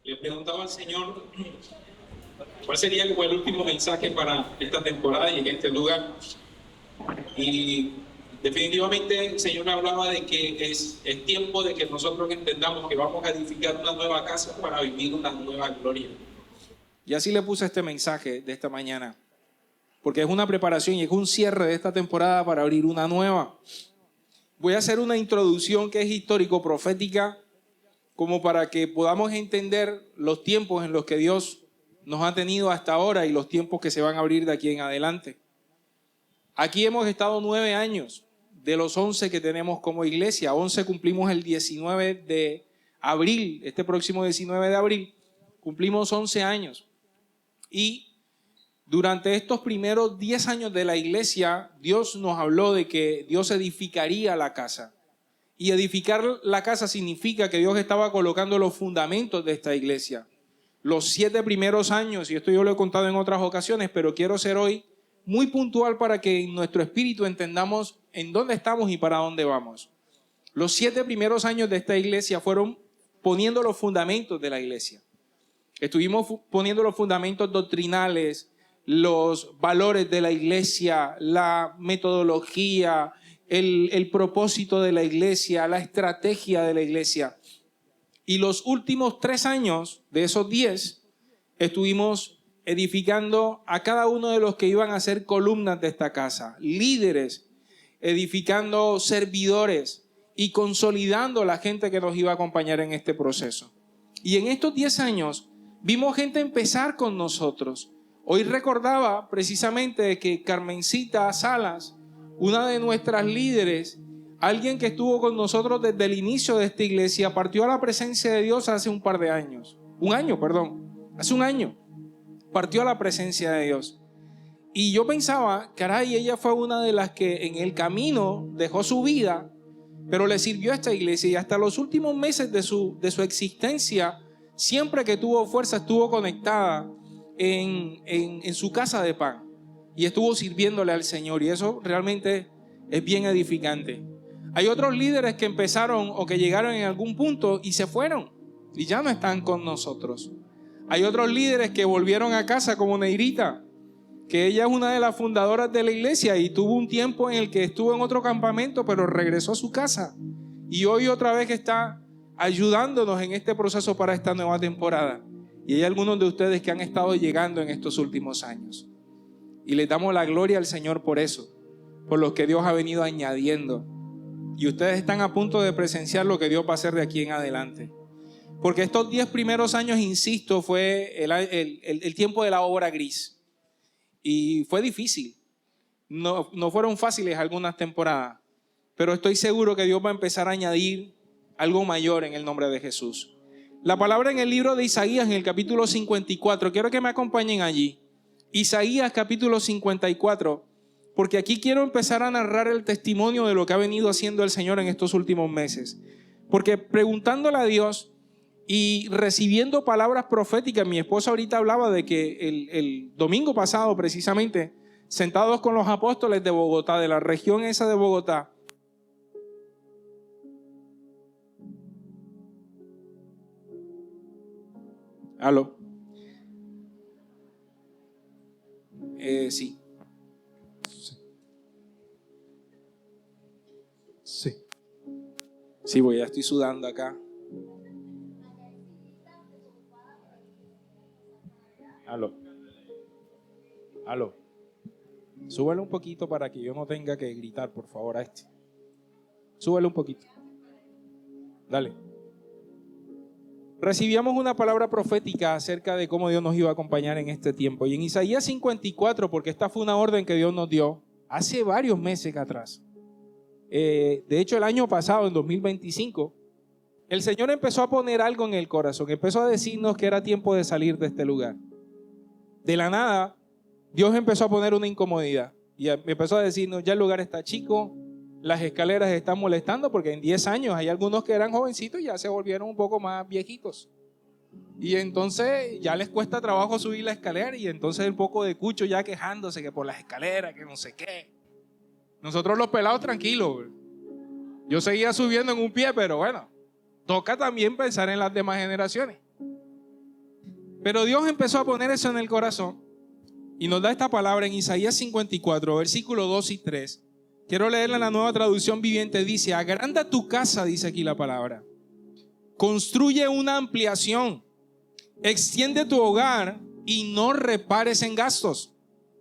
Le preguntaba al Señor cuál sería como el último mensaje para esta temporada y en este lugar. Y definitivamente el Señor me hablaba de que es tiempo de que nosotros entendamos que vamos a edificar una nueva casa para vivir una nueva gloria. Y así le puse este mensaje de esta mañana, porque es una preparación y es un cierre de esta temporada para abrir una nueva. Voy a hacer una introducción que es histórico-profética, como para que podamos entender los tiempos en los que Dios nos ha tenido hasta ahora y los tiempos que se van a abrir de aquí en adelante. Aquí hemos estado 9 años de los 11 que tenemos como iglesia. 11 cumplimos el 19 de abril, este próximo 19 de abril, cumplimos 11 años. Y durante estos primeros 10 años de la iglesia, Dios nos habló de que Dios edificaría la casa. Y edificar la casa significa que Dios estaba colocando los fundamentos de esta iglesia. Los 7 primeros años, y esto yo lo he contado en otras ocasiones, pero quiero ser hoy muy puntual para que en nuestro espíritu entendamos en dónde estamos y para dónde vamos. Los 7 primeros años de esta iglesia fueron poniendo los fundamentos de la iglesia. Estuvimos poniendo los fundamentos doctrinales, los valores de la iglesia, la metodología, el propósito de la iglesia, la estrategia de la iglesia. Y los últimos 3 años de esos 10 estuvimos edificando a cada uno de los que iban a ser columnas de esta casa, líderes, edificando servidores y consolidando a la gente que nos iba a acompañar en este proceso. Y en estos 10 años vimos gente empezar con nosotros. Hoy recordaba precisamente que Carmencita Salas, una de nuestras líderes, alguien que estuvo con nosotros desde el inicio de esta iglesia, partió a la presencia de Dios hace un año, partió a la presencia de Dios. Y yo pensaba, caray, ella fue una de las que en el camino dejó su vida, pero le sirvió a esta iglesia y hasta los últimos meses de su existencia, siempre que tuvo fuerza, estuvo conectada en su casa de pan y estuvo sirviéndole al Señor, y eso realmente es bien edificante. Hay otros líderes que empezaron o que llegaron en algún punto y se fueron y ya no están con nosotros. Hay otros líderes que volvieron a casa, como Neirita, que ella es una de las fundadoras de la iglesia y tuvo un tiempo en el que estuvo en otro campamento, pero regresó a su casa y hoy otra vez está ayudándonos en este proceso para esta nueva temporada. Y hay algunos de ustedes que han estado llegando en estos últimos años y les damos la gloria al Señor por eso, por los que Dios ha venido añadiendo, y ustedes están a punto de presenciar lo que Dios va a hacer de aquí en adelante. Porque estos 10 primeros años, insisto, fue el tiempo de la obra gris. Y fue difícil. No fueron fáciles algunas temporadas. Pero estoy seguro que Dios va a empezar a añadir algo mayor en el nombre de Jesús. La palabra en el libro de Isaías, en el capítulo 54. Quiero que me acompañen allí. Isaías capítulo 54. Porque aquí quiero empezar a narrar el testimonio de lo que ha venido haciendo el Señor en estos últimos meses. Porque preguntándole a Dios y recibiendo palabras proféticas, mi esposa ahorita hablaba de que el domingo pasado precisamente, sentados con los apóstoles de Bogotá, de la región esa de Bogotá, ¿aló? Sí. Sí, pues ya estoy sudando acá. Aló. Súbele un poquito para que yo no tenga que gritar, por favor, a este. Súbele un poquito. Dale. Recibíamos una palabra profética acerca de cómo Dios nos iba a acompañar en este tiempo. Y en Isaías 54, porque esta fue una orden que Dios nos dio hace varios meses atrás. De hecho, el año pasado, en 2025, el Señor empezó a poner algo en el corazón. Empezó a decirnos que era tiempo de salir de este lugar. De la nada, Dios empezó a poner una incomodidad. Y empezó a decirnos, ya el lugar está chico, las escaleras están molestando, porque en 10 años hay algunos que eran jovencitos y ya se volvieron un poco más viejitos. Y entonces ya les cuesta trabajo subir la escalera, y entonces un poco de cucho ya quejándose que por las escaleras, que no sé qué. Nosotros los pelados tranquilos. Yo seguía subiendo en un pie, pero bueno, toca también pensar en las demás generaciones. Pero Dios empezó a poner eso en el corazón y nos da esta palabra en Isaías 54, versículos 2 y 3. Quiero leerla en la Nueva Traducción Viviente. Dice: agranda tu casa, dice aquí la palabra. Construye una ampliación. Extiende tu hogar y no repares en gastos,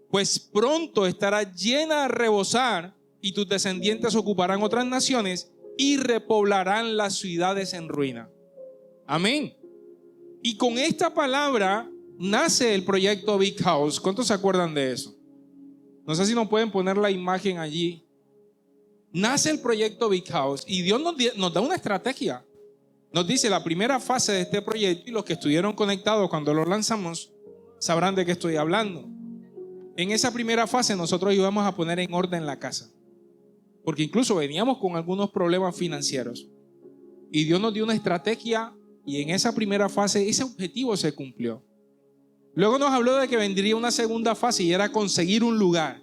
pues pronto estará llena a rebosar y tus descendientes ocuparán otras naciones y repoblarán las ciudades en ruina. Amén. Y con esta palabra nace el proyecto Big House. ¿Cuántos se acuerdan de eso? No sé si nos pueden poner la imagen allí. Nace el proyecto Big House y Dios nos da una estrategia. Nos dice la primera fase de este proyecto, y los que estuvieron conectados cuando lo lanzamos sabrán de qué estoy hablando. En esa primera fase nosotros íbamos a poner en orden la casa, porque incluso veníamos con algunos problemas financieros. Y Dios nos dio una estrategia y en esa primera fase ese objetivo se cumplió. Luego nos habló de que vendría una segunda fase y era conseguir un lugar.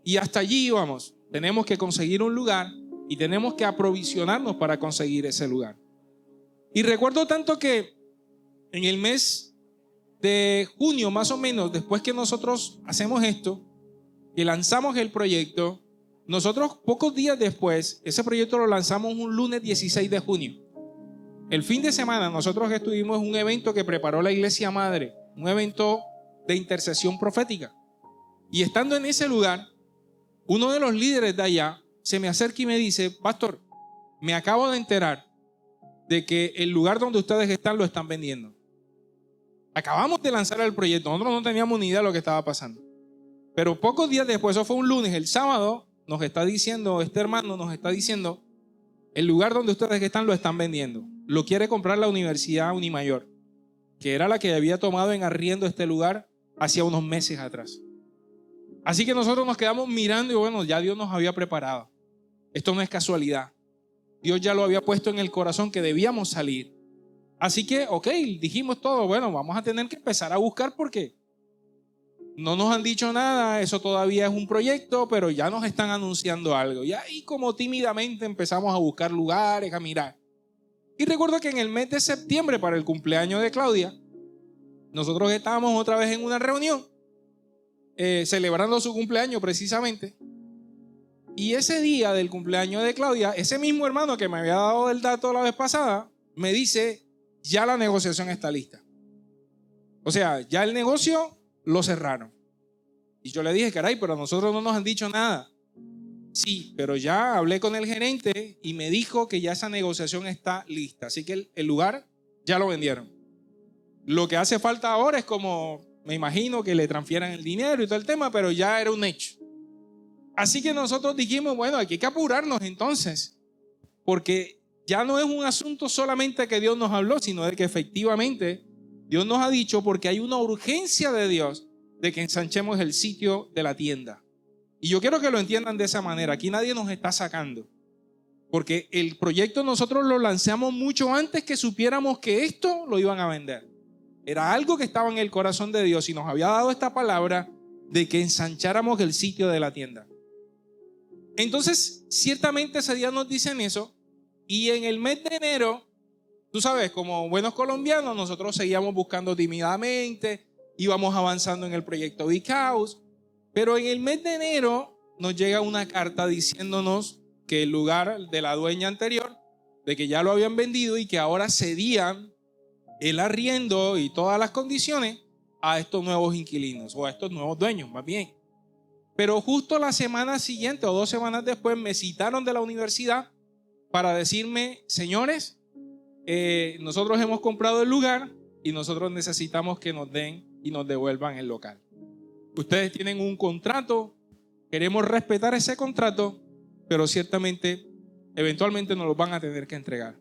Y hasta allí íbamos. Tenemos que conseguir un lugar y tenemos que aprovisionarnos para conseguir ese lugar. Y recuerdo tanto que en el mes de junio, más o menos, después que nosotros hacemos esto, que lanzamos el proyecto, nosotros pocos días después, ese proyecto lo lanzamos un lunes 16 de junio. El fin de semana nosotros estuvimos en un evento que preparó la Iglesia Madre, un evento de intercesión profética. Y estando en ese lugar, uno de los líderes de allá se me acerca y me dice: pastor, me acabo de enterar de que el lugar donde ustedes están lo están vendiendo. Acabamos de lanzar el proyecto, nosotros no teníamos ni idea de lo que estaba pasando. Pero pocos días después, eso fue un lunes, el sábado nos está diciendo, este hermano nos está diciendo: el lugar donde ustedes están lo están vendiendo. Lo quiere comprar la Universidad Unimayor, que era la que había tomado en arriendo este lugar hacía unos meses atrás. Así que nosotros nos quedamos mirando y bueno, ya Dios nos había preparado. Esto no es casualidad. Dios ya lo había puesto en el corazón que debíamos salir. Así que, dijimos todo, bueno, vamos a tener que empezar a buscar porque no nos han dicho nada, eso todavía es un proyecto, pero ya nos están anunciando algo. Y ahí como tímidamente empezamos a buscar lugares, a mirar. Y recuerdo que en el mes de septiembre, para el cumpleaños de Claudia, nosotros estábamos otra vez en una reunión, celebrando su cumpleaños precisamente. Y ese día del cumpleaños de Claudia, ese mismo hermano que me había dado el dato la vez pasada, me dice: ya la negociación está lista. O sea, ya el negocio lo cerraron. Y yo le dije: caray, pero a nosotros no nos han dicho nada. Sí, pero ya hablé con el gerente y me dijo que ya esa negociación está lista. Así que el lugar ya lo vendieron. Lo que hace falta ahora es como, me imagino, que le transfieran el dinero y todo el tema, pero ya era un hecho. Así que nosotros dijimos: bueno, aquí hay que apurarnos entonces, porque ya no es un asunto solamente que Dios nos habló, sino de que efectivamente Dios nos ha dicho, porque hay una urgencia de Dios de que ensanchemos el sitio de la tienda. Y yo quiero que lo entiendan de esa manera. Aquí nadie nos está sacando, porque el proyecto nosotros lo lanzamos mucho antes que supiéramos que esto lo iban a vender. Era algo que estaba en el corazón de Dios y nos había dado esta palabra de que ensancháramos el sitio de la tienda. Entonces, ciertamente ese día nos dicen eso, y en el mes de enero, tú sabes, como buenos colombianos, nosotros seguíamos buscando tímidamente, íbamos avanzando en el proyecto Big House, pero en el mes de enero nos llega una carta diciéndonos que el lugar de la dueña anterior, de que ya lo habían vendido y que ahora cedían el arriendo y todas las condiciones a estos nuevos inquilinos, o a estos nuevos dueños más bien. Pero justo la semana siguiente o 2 semanas después me citaron de la universidad para decirme: señores, nosotros hemos comprado el lugar y nosotros necesitamos que nos den y nos devuelvan el local. Ustedes tienen un contrato, queremos respetar ese contrato, pero ciertamente, eventualmente nos lo van a tener que entregar.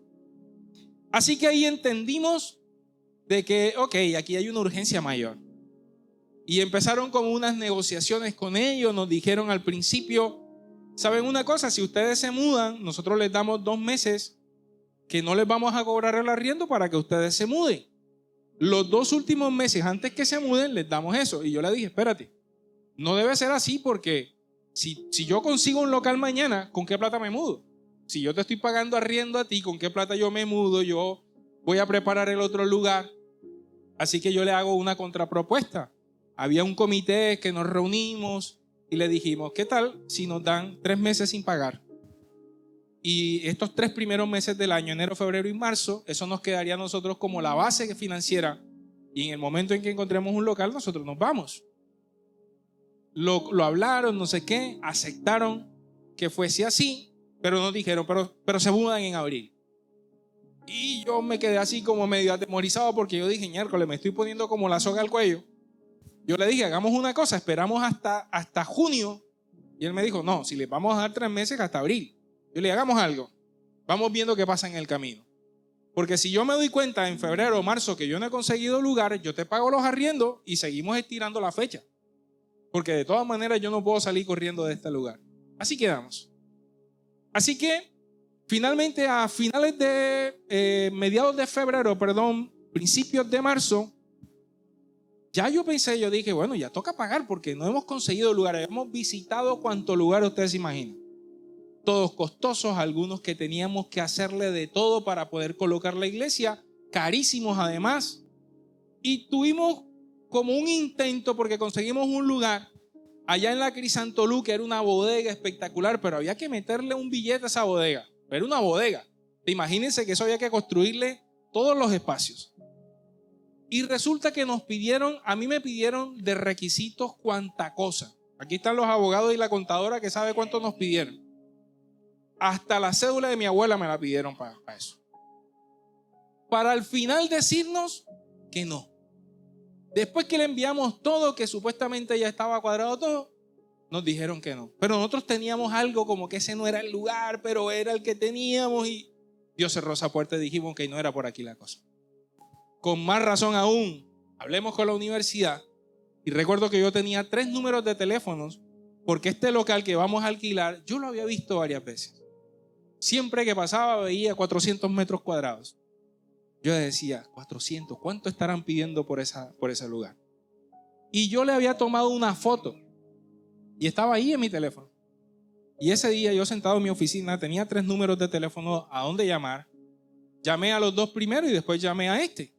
Así que ahí entendimos de que, aquí hay una urgencia mayor. Y empezaron con unas negociaciones con ellos. Nos dijeron al principio: ¿saben una cosa? Si ustedes se mudan, nosotros les damos 2 meses que no les vamos a cobrar el arriendo para que ustedes se muden. Los 2 últimos meses antes que se muden les damos eso. Y yo le dije: espérate, no debe ser así, porque si yo consigo un local mañana, ¿con qué plata me mudo? Si yo te estoy pagando arriendo a ti, ¿con qué plata yo me mudo? Yo voy a preparar el otro lugar. Así que yo le hago una contrapropuesta. Había un comité que nos reunimos y le dijimos, ¿qué tal si nos dan 3 meses sin pagar? Y estos 3 primeros meses del año, enero, febrero y marzo, eso nos quedaría a nosotros como la base financiera. Y en el momento en que encontremos un local, nosotros nos vamos. Lo hablaron, no sé qué, aceptaron que fuese así, pero nos dijeron, pero se mudan en abril. Y yo me quedé así como medio atemorizado porque yo dije, miércoles, me estoy poniendo como la soga al cuello. Yo le dije, hagamos una cosa, esperamos hasta junio. Y él me dijo, no, si les vamos a dar 3 meses, hasta abril. Yo le dije, hagamos algo. Vamos viendo qué pasa en el camino. Porque si yo me doy cuenta en febrero o marzo que yo no he conseguido lugar, yo te pago los arriendos y seguimos estirando la fecha. Porque de todas maneras yo no puedo salir corriendo de este lugar. Así quedamos. Así que finalmente a finales de mediados de febrero, principios de marzo, ya yo dije, bueno, ya toca pagar porque no hemos conseguido lugares. Hemos visitado cuantos lugares ustedes se imaginan. Todos costosos, algunos que teníamos que hacerle de todo para poder colocar la iglesia, carísimos además. Y tuvimos como un intento porque conseguimos un lugar allá en la Crisantolú, que era una bodega espectacular, pero había que meterle un billete a esa bodega. Era una bodega. Imagínense que eso había que construirle todos los espacios. Y resulta que a mí me pidieron de requisitos cuanta cosa. Aquí están los abogados y la contadora que sabe cuánto nos pidieron. Hasta la cédula de mi abuela me la pidieron para eso. Para al final decirnos que no. Después que le enviamos todo, que supuestamente ya estaba cuadrado todo, nos dijeron que no. Pero nosotros teníamos algo como que ese no era el lugar, pero era el que teníamos y Dios cerró esa puerta y dijimos que no era por aquí la cosa. Con más razón aún, hablemos con la universidad y recuerdo que yo tenía 3 números de teléfonos porque este local que vamos a alquilar, yo lo había visto varias veces. Siempre que pasaba veía 400 metros cuadrados. Yo decía, 400, ¿cuánto estarán pidiendo por ese lugar? Y yo le había tomado una foto y estaba ahí en mi teléfono. Y ese día yo sentado en mi oficina tenía 3 números de teléfono a dónde llamar. Llamé a los 2 primeros y después llamé a este.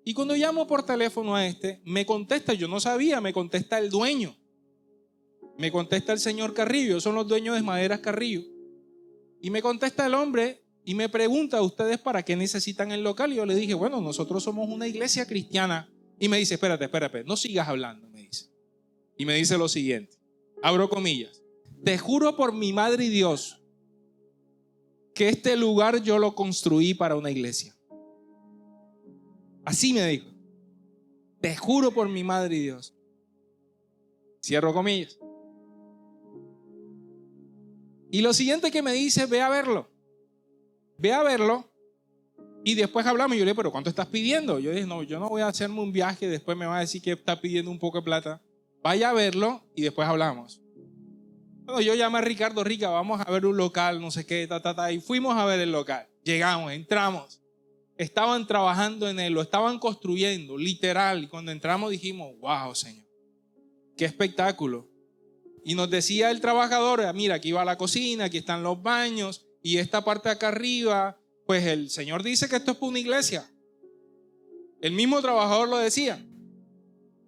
Y cuando llamo por teléfono a este, me contesta, yo no sabía, me contesta el dueño. Me contesta el señor Carrillo, son los dueños de Maderas Carrillo. Y me contesta el hombre y me pregunta, ¿ustedes para qué necesitan el local? Y yo le dije, bueno, nosotros somos una iglesia cristiana. Y me dice, espérate, no sigas hablando, me dice. Y me dice lo siguiente, abro comillas, te juro por mi madre y Dios que este lugar yo lo construí para una iglesia. Así me dijo, te juro por mi madre y Dios. Cierro comillas. Y lo siguiente que me dice, ve a verlo y después hablamos. Y yo le dije, pero ¿cuánto estás pidiendo? Yo dije, no, yo no voy a hacerme un viaje, después me va a decir que está pidiendo un poco de plata. Vaya a verlo y después hablamos. Bueno, yo llamé a Ricardo, vamos a ver un local, no sé qué, y fuimos a ver el local. Llegamos, entramos. Estaban trabajando en él, lo estaban construyendo, literal. Y cuando entramos dijimos, wow, Señor, qué espectáculo. Y nos decía el trabajador, mira, aquí va la cocina, aquí están los baños, y esta parte de acá arriba, pues el Señor dice que esto es para una iglesia. El mismo trabajador lo decía.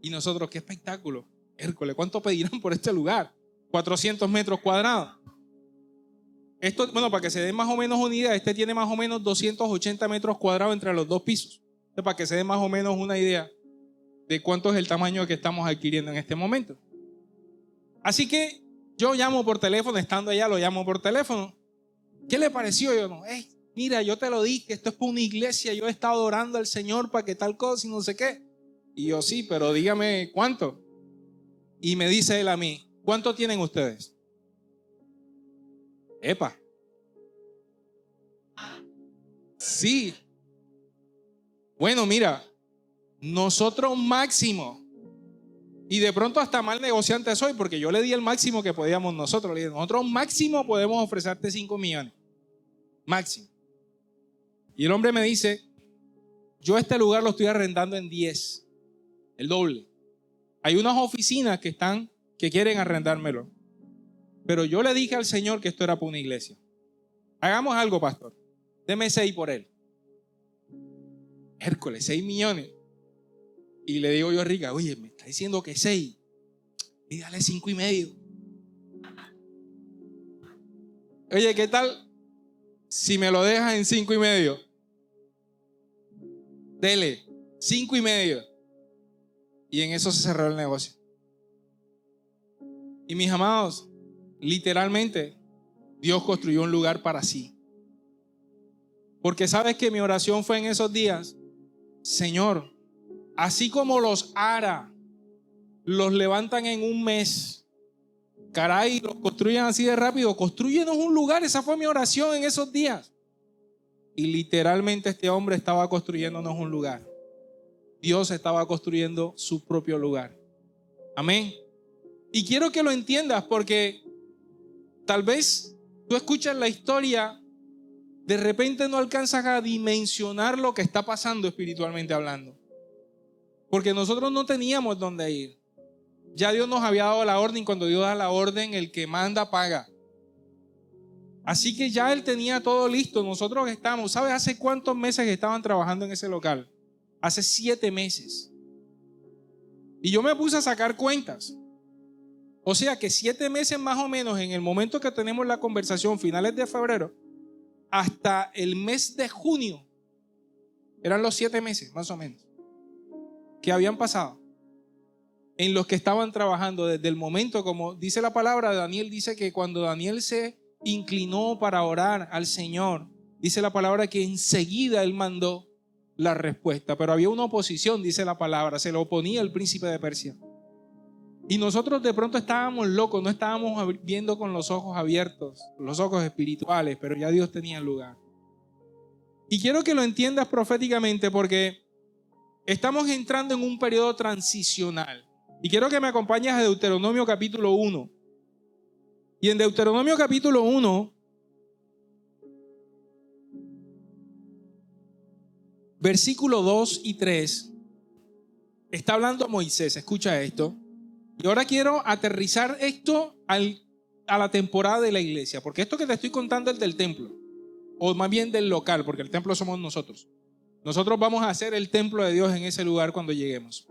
Y nosotros, qué espectáculo. Hércules, ¿cuánto pedirán por este lugar? 400 metros cuadrados. Esto, bueno, para que se den más o menos una idea, este tiene más o menos 280 metros cuadrados entre los 2 pisos. Entonces, para que se den más o menos una idea de cuánto es el tamaño que estamos adquiriendo en este momento. Así que yo llamo por teléfono, estando allá lo llamo por teléfono. ¿Qué le pareció? Yo no, mira, yo te lo dije, esto es para una iglesia, yo he estado orando al Señor para que tal cosa y no sé qué. Y yo, sí, pero dígame cuánto. Y me dice él a mí, ¿cuánto tienen ustedes? Epa. Sí. Bueno, mira, nosotros máximo. Y de pronto hasta mal negociante soy porque yo le di el máximo que podíamos nosotros. Le dije, nosotros máximo podemos ofrecerte 5 millones. Máximo. Y el hombre me dice, yo este lugar lo estoy arrendando en 10. El doble. Hay unas oficinas que quieren arrendármelo. Pero yo le dije al Señor que esto era para una iglesia. Hagamos algo, pastor. Deme 6 por él. Hércules, 6 millones. Y le digo yo a Rica, oye, me está diciendo que 6. Y dale 5.5. Oye, ¿qué tal si me lo dejas en 5.5? Dele, 5.5. Y en eso se cerró el negocio. Y mis amados, literalmente, Dios construyó un lugar para sí. Porque sabes que mi oración fue en esos días, Señor, así como los Ara los levantan en un mes, caray, los construyen así de rápido, construyenos un lugar. Esa fue mi oración en esos días. Y literalmente este hombre estaba construyéndonos un lugar. Dios estaba construyendo su propio lugar. Amén. Y quiero que lo entiendas, porque tal vez tú escuchas la historia, de repente no alcanzas a dimensionar lo que está pasando espiritualmente hablando. Porque nosotros no teníamos dónde ir. Ya Dios nos había dado la orden, y cuando Dios da la orden, el que manda paga. Así que ya Él tenía todo listo. Nosotros estamos, ¿sabes hace cuántos meses que estaban trabajando en ese local? Hace 7 meses. Y yo me puse a sacar cuentas. O sea que 7 meses más o menos, en el momento que tenemos la conversación, finales de febrero, hasta el mes de junio, eran los 7 meses más o menos que habían pasado en los que estaban trabajando desde el momento, como dice la palabra. Daniel dice que cuando Daniel se inclinó para orar al Señor, dice la palabra que enseguida él mandó la respuesta, pero había una oposición, dice la palabra, se le oponía el príncipe de Persia. Y nosotros de pronto estábamos locos, no estábamos viendo con los ojos abiertos, los ojos espirituales, pero ya Dios tenía el lugar. Y quiero que lo entiendas proféticamente, porque estamos entrando en un periodo transicional. Y quiero que me acompañes a Deuteronomio capítulo 1. Y en Deuteronomio capítulo 1, versículo 2 y 3, está hablando Moisés. Escucha esto. Y ahora quiero aterrizar esto a la temporada de la iglesia, porque esto que te estoy contando es del templo, o más bien del local, porque el templo somos nosotros. Nosotros vamos a hacer el templo de Dios en ese lugar cuando lleguemos.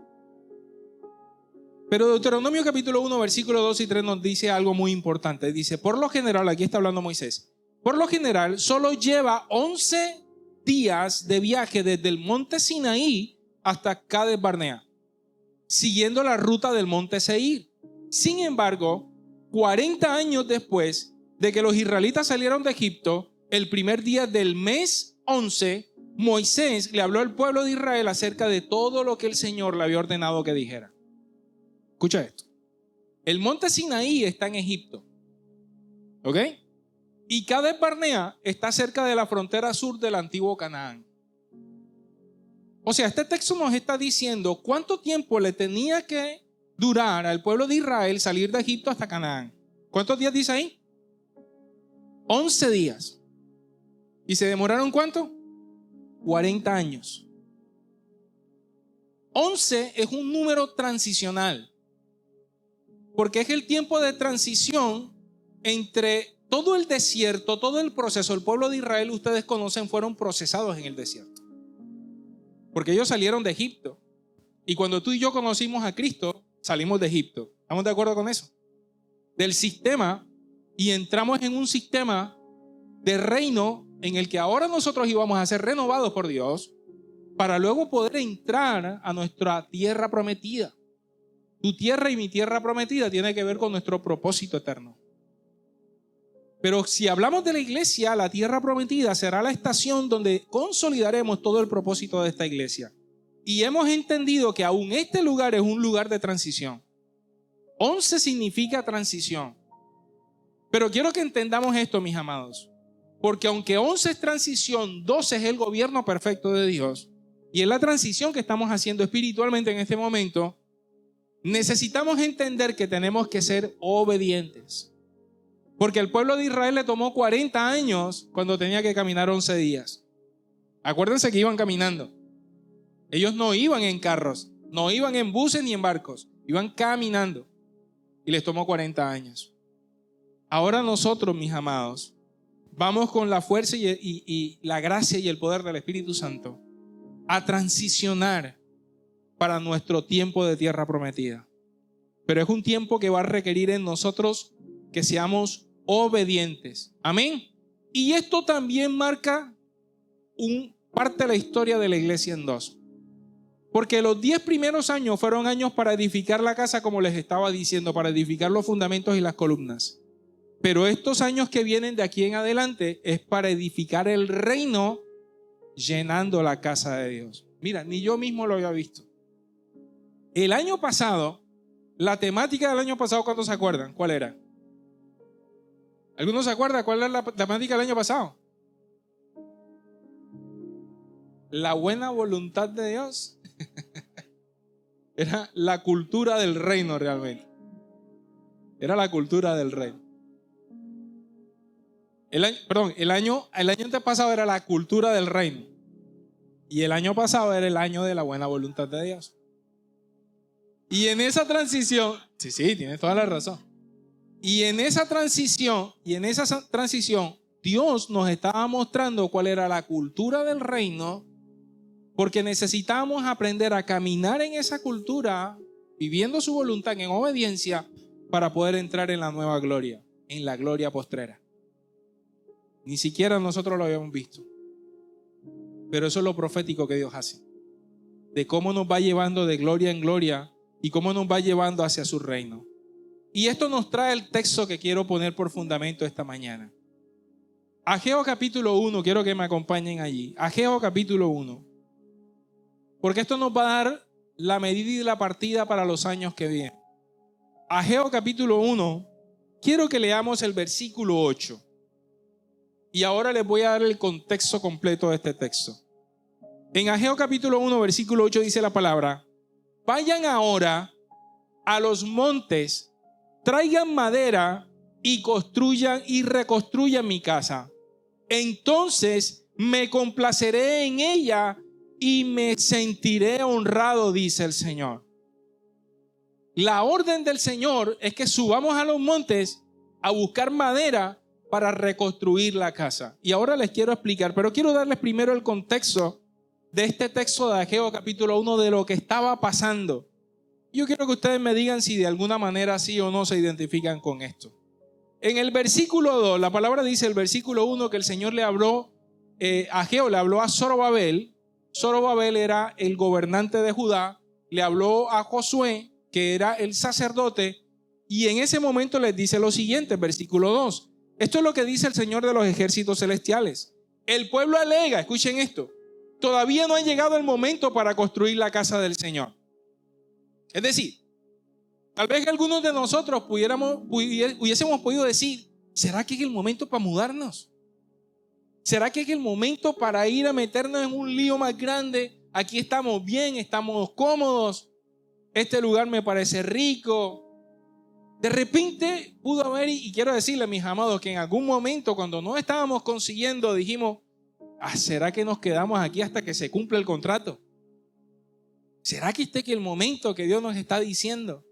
Pero Deuteronomio capítulo 1, versículo 2 y 3 nos dice algo muy importante. Dice, por lo general, aquí está hablando Moisés, por lo general solo lleva 11 días de viaje desde el monte Sinaí hasta Cades Barnea, siguiendo la ruta del monte Seir. Sin embargo, 40 años después de que los israelitas salieron de Egipto, el primer día del mes 11, Moisés le habló al pueblo de Israel acerca de todo lo que el Señor le había ordenado que dijera. Escucha esto. El monte Sinaí está en Egipto, ¿ok? Y Cades Barnea está cerca de la frontera sur del antiguo Canaán. O sea, este texto nos está diciendo cuánto tiempo le tenía que durar al pueblo de Israel salir de Egipto hasta Canaán. ¿Cuántos días dice ahí? 11 días. ¿Y se demoraron cuánto? 40 años. 11 es un número transicional, porque es el tiempo de transición entre todo el desierto, todo el proceso. El pueblo de Israel, ustedes conocen, fueron procesados en el desierto, porque ellos salieron de Egipto. Y cuando tú y yo conocimos a Cristo, salimos de Egipto. ¿Estamos de acuerdo con eso? Del sistema, y entramos en un sistema de reino en el que ahora nosotros íbamos a ser renovados por Dios para luego poder entrar a nuestra tierra prometida. Tu tierra y mi tierra prometida tiene que ver con nuestro propósito eterno. Pero si hablamos de la iglesia, la tierra prometida será la estación donde consolidaremos todo el propósito de esta iglesia. Y hemos entendido que aún este lugar es un lugar de transición. 11 significa transición. Pero quiero que entendamos esto, mis amados. Porque aunque 11 es transición, 12 es el gobierno perfecto de Dios. Y es la transición que estamos haciendo espiritualmente en este momento. Necesitamos entender que tenemos que ser obedientes. Porque al pueblo de Israel le tomó 40 años cuando tenía que caminar 11 días. Acuérdense que iban caminando. Ellos no iban en carros, no iban en buses ni en barcos. Iban caminando. Y les tomó 40 años. Ahora nosotros, mis amados, vamos con la fuerza y la gracia y el poder del Espíritu Santo a transicionar para nuestro tiempo de tierra prometida. Pero es un tiempo que va a requerir en nosotros que seamos obedientes. Amén. Y esto también marca parte de la historia de la iglesia en dos. Porque los 10 primeros años fueron años para edificar la casa, como les estaba diciendo, para edificar los fundamentos y las columnas. Pero estos años que vienen de aquí en adelante es para edificar el reino, llenando la casa de Dios. Mira, ni yo mismo lo había visto. El año pasado, la temática del año pasado, ¿cuántos se acuerdan? ¿Cuál era? ¿Algunos se acuerdan cuál era la temática del año pasado? La buena voluntad de Dios. Era la cultura del reino realmente. Era la cultura del reino. El año antepasado era la cultura del reino. Y el año pasado era el año de la buena voluntad de Dios. Y en esa transición, sí, tienes toda la razón. Y en esa transición, Dios nos estaba mostrando cuál era la cultura del reino, porque necesitábamos aprender a caminar en esa cultura, viviendo su voluntad en obediencia, para poder entrar en la nueva gloria, en la gloria postrera. Ni siquiera nosotros lo habíamos visto. Pero eso es lo profético que Dios hace. De cómo nos va llevando de gloria en gloria y cómo nos va llevando hacia su reino. Y esto nos trae el texto que quiero poner por fundamento esta mañana. Ageo capítulo 1, quiero que me acompañen allí. Ageo capítulo 1. Porque esto nos va a dar la medida y la partida para los años que vienen. Ageo capítulo 1, quiero que leamos el versículo 8. Y ahora les voy a dar el contexto completo de este texto. En Ageo capítulo 1, versículo 8 dice la palabra: vayan ahora a los montes, traigan madera y construyan y reconstruyan mi casa. Entonces me complaceré en ella y me sentiré honrado, dice el Señor. La orden del Señor es que subamos a los montes a buscar madera para reconstruir la casa. Y ahora les quiero explicar, pero quiero darles primero el contexto de este texto de Ageo capítulo 1, de lo que estaba pasando. Yo quiero que ustedes me digan si de alguna manera sí o no se identifican con esto. En el versículo 2, la palabra dice, el versículo 1, que el Señor le habló, Ageo le habló a Zorobabel. Zorobabel era el gobernante de Judá. Le habló a Josué, que era el sacerdote, y en ese momento les dice lo siguiente, versículo 2. Esto es lo que dice el Señor de los ejércitos celestiales. El pueblo alega, escuchen esto, todavía no ha llegado el momento para construir la casa del Señor. Es decir, tal vez que algunos de nosotros hubiésemos podido decir, ¿será que es el momento para mudarnos? ¿Será que es el momento para ir a meternos en un lío más grande? Aquí estamos bien, estamos cómodos, este lugar me parece rico. De repente pudo haber, y quiero decirle, mis amados, que en algún momento cuando no estábamos consiguiendo dijimos, ¿será que nos quedamos aquí hasta que se cumpla el contrato? ¿Será que este es el momento que Dios nos está diciendo?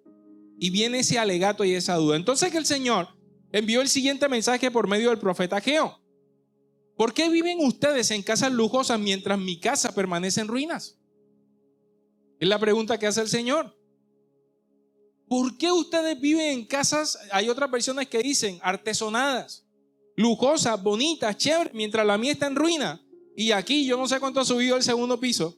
Y viene ese alegato y esa duda. Entonces que el Señor envió el siguiente mensaje por medio del profeta Ageo. ¿Por qué viven ustedes en casas lujosas mientras mi casa permanece en ruinas? Es la pregunta que hace el Señor. ¿Por qué ustedes viven en casas, hay otras versiones que dicen, artesonadas, lujosas, bonitas, chéveres, mientras la mía está en ruina? Y aquí, yo no sé cuánto ha subido el segundo piso,